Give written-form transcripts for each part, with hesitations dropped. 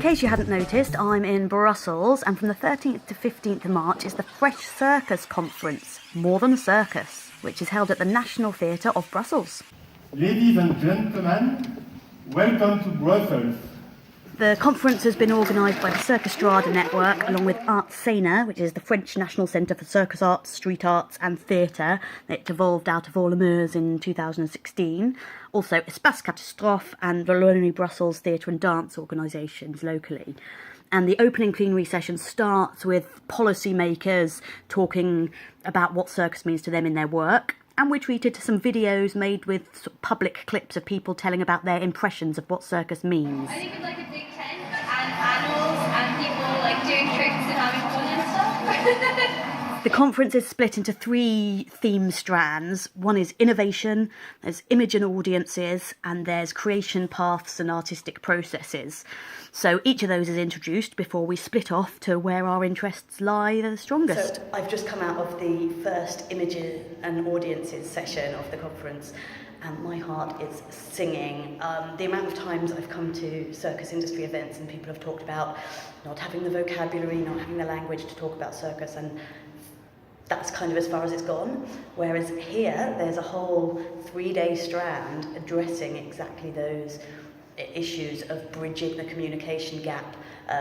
case you hadn't noticed, I'm in Brussels, and from the 13th to 15th of March is the Fresh Circus conference, More Than a Circus, which is held at the National Theatre of Brussels. Ladies and gentlemen, welcome to Brussels. The conference has been organised by the Circastrada network along with Art Scène, which is the French National Centre for Circus Arts, Street Arts and Theatre. It evolved out of Orlemeurs in 2016. Also Espace Catastrophe and the Wallonie Brussels Theatre and Dance organisations locally. And the opening plenary session starts with policymakers talking about what circus means to them in their work. And we're treated to some videos made with sort of public clips of people telling about their impressions of what circus means. I think it's like a big tent and animals and people like doing tricks and having fun and stuff. The conference is split into 3 theme strands. One is innovation, there's image and audiences, and there's creation paths and artistic processes. So each of those is introduced before we split off to where our interests lie the strongest. So I've just come out of the first images and audiences session of the conference, and my heart is singing. The amount of times I've come to circus industry events and people have talked about not having the vocabulary, not having the language to talk about circus, and that's kind of as far as it's gone. Whereas here, there's a whole 3-day strand addressing exactly those issues of bridging the communication gap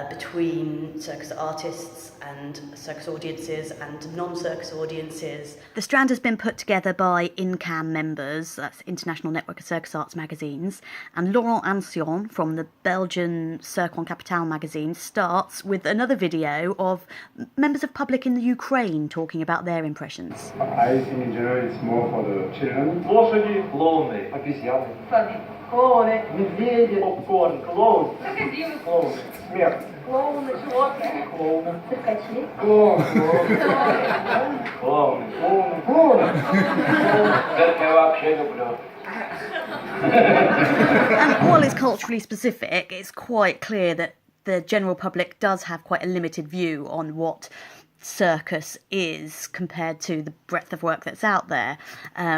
between circus artists and circus audiences and non-circus audiences. The strand has been put together by INCAM members, that's International Network of Circus Arts magazines, and Laurent Ancion from the Belgian Cirque en Capitale magazine starts with another video of members of public in the Ukraine talking about their impressions. I think in general it's more for the children. Лошади, клоуны, обезьяны. Клоуны, медведи, попкорн, клоун, клоун, смерть. Клоуны, животные. Клоуны. Циркачи. Клоун, клоун, клоун, клоун. Это я вообще люблю. And while it's culturally specific, it's quite clear that the general public does have quite a limited view on what circus is compared to the breadth of work that's out there.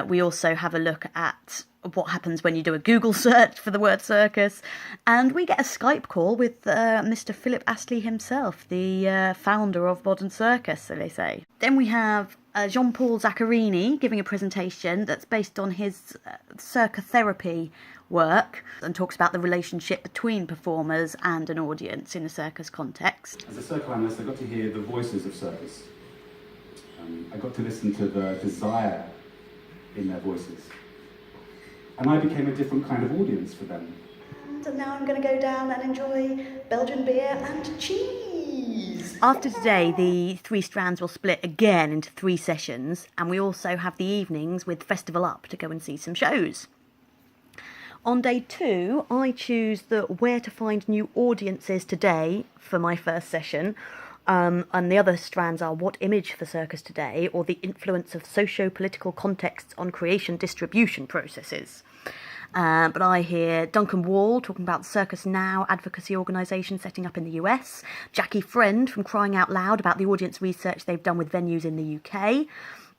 We also have a look at what happens when you do a Google search for the word circus, and we get a Skype call with Mr. Philip Astley himself, the founder of Modern Circus, so they say. Then we have Jean-Paul Zaccarini giving a presentation that's based on his circotherapy work and talks about the relationship between performers and an audience in a circus context. As a circle analyst, I got to hear the voices of circus. I got to listen to the desire in their voices. And I became a different kind of audience for them. And now I'm going to go down and enjoy Belgian beer and cheese. After today, the 3 strands will split again into 3 sessions, and we also have the evenings with Festival Up to go and see some shows. On day 2, I choose the Where to Find New Audiences Today for my first session, and the other strands are What Image for Circus Today, or the influence of socio-political contexts on creation distribution processes. But I hear Duncan Wall talking about the Circus Now advocacy organisation setting up in the US, Jackie Friend from Crying Out Loud about the audience research they've done with venues in the UK,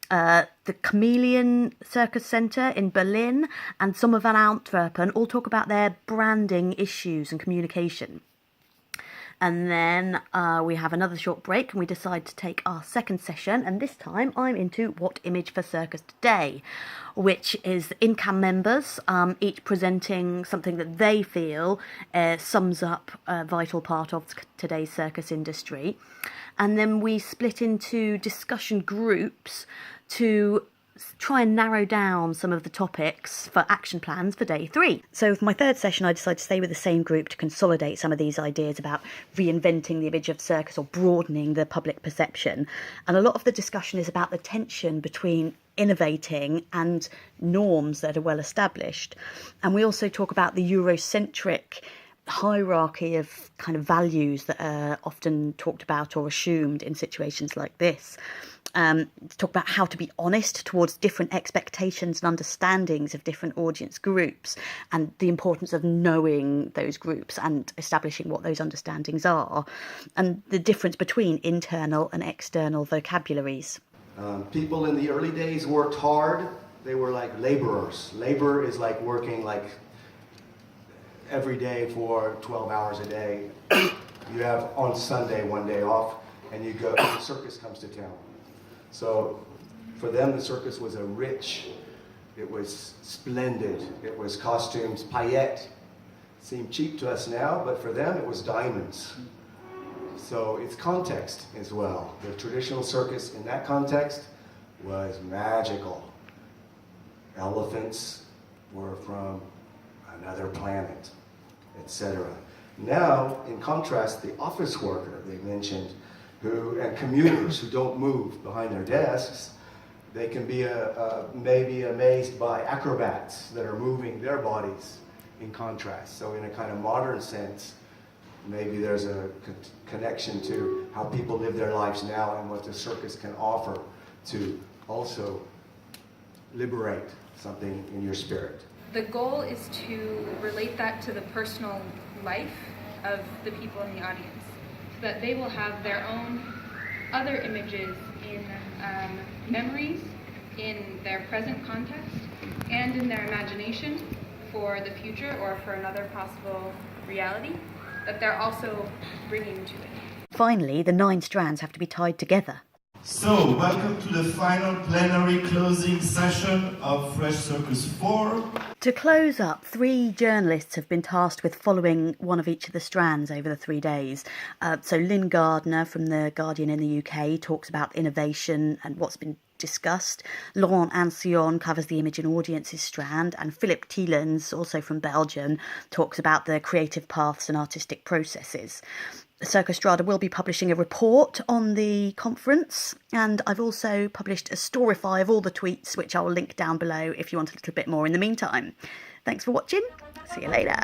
the Chameleon Circus Centre in Berlin, and Sommer van Antwerpen all talk about their branding issues and communication. And then we have another short break and we decide to take our second session, and this time I'm into What Image for Circus Today, which is INCAM members, each presenting something that they feel sums up a vital part of today's circus industry. And then we split into discussion groups to try and narrow down some of the topics for action plans for day 3. So for my third session, I decided to stay with the same group to consolidate some of these ideas about reinventing the image of circus or broadening the public perception. And a lot of the discussion is about the tension between innovating and norms that are well established. And we also talk about the Eurocentric hierarchy of kind of values that are often talked about or assumed in situations like this. Talk about how to be honest towards different expectations and understandings of different audience groups, and the importance of knowing those groups and establishing what those understandings are, and the difference between internal and external vocabularies. People in the early days worked hard. They were like laborers. Labor is like working like every day for 12 hours a day. You have on Sunday 1 day off, and you go, the circus comes to town. So for them, the circus was it was splendid. It was costumes, paillettes. Seem cheap to us now, but for them it was diamonds. So it's context as well. The traditional circus in that context was magical. Elephants were from another planet, etc. Now, in contrast, the office worker they mentioned, and commuters who don't move behind their desks, they can be maybe amazed by acrobats that are moving their bodies in contrast. So in a kind of modern sense, maybe there's a connection to how people live their lives now and what the circus can offer to also liberate something in your spirit. The goal is to relate that to the personal life of the people in the audience, so that they will have their own other images in memories, in their present context, and in their imagination for the future or for another possible reality that they're also bringing to it. Finally, the 9 strands have to be tied together. So, welcome to the final plenary closing session of Fresh Circus 4. To close up, 3 journalists have been tasked with following one of each of the strands over the 3 days. So Lynn Gardner from The Guardian in the UK talks about innovation and what's been discussed. Laurent Ancion covers the image and audiences strand, and Philip Thielens, also from Belgium, talks about the creative paths and artistic processes. Circus Strada will be publishing a report on the conference, and I've also published a storify of all the tweets, which I'll link down below if you want a little bit more in the meantime. Thanks for watching. See you later.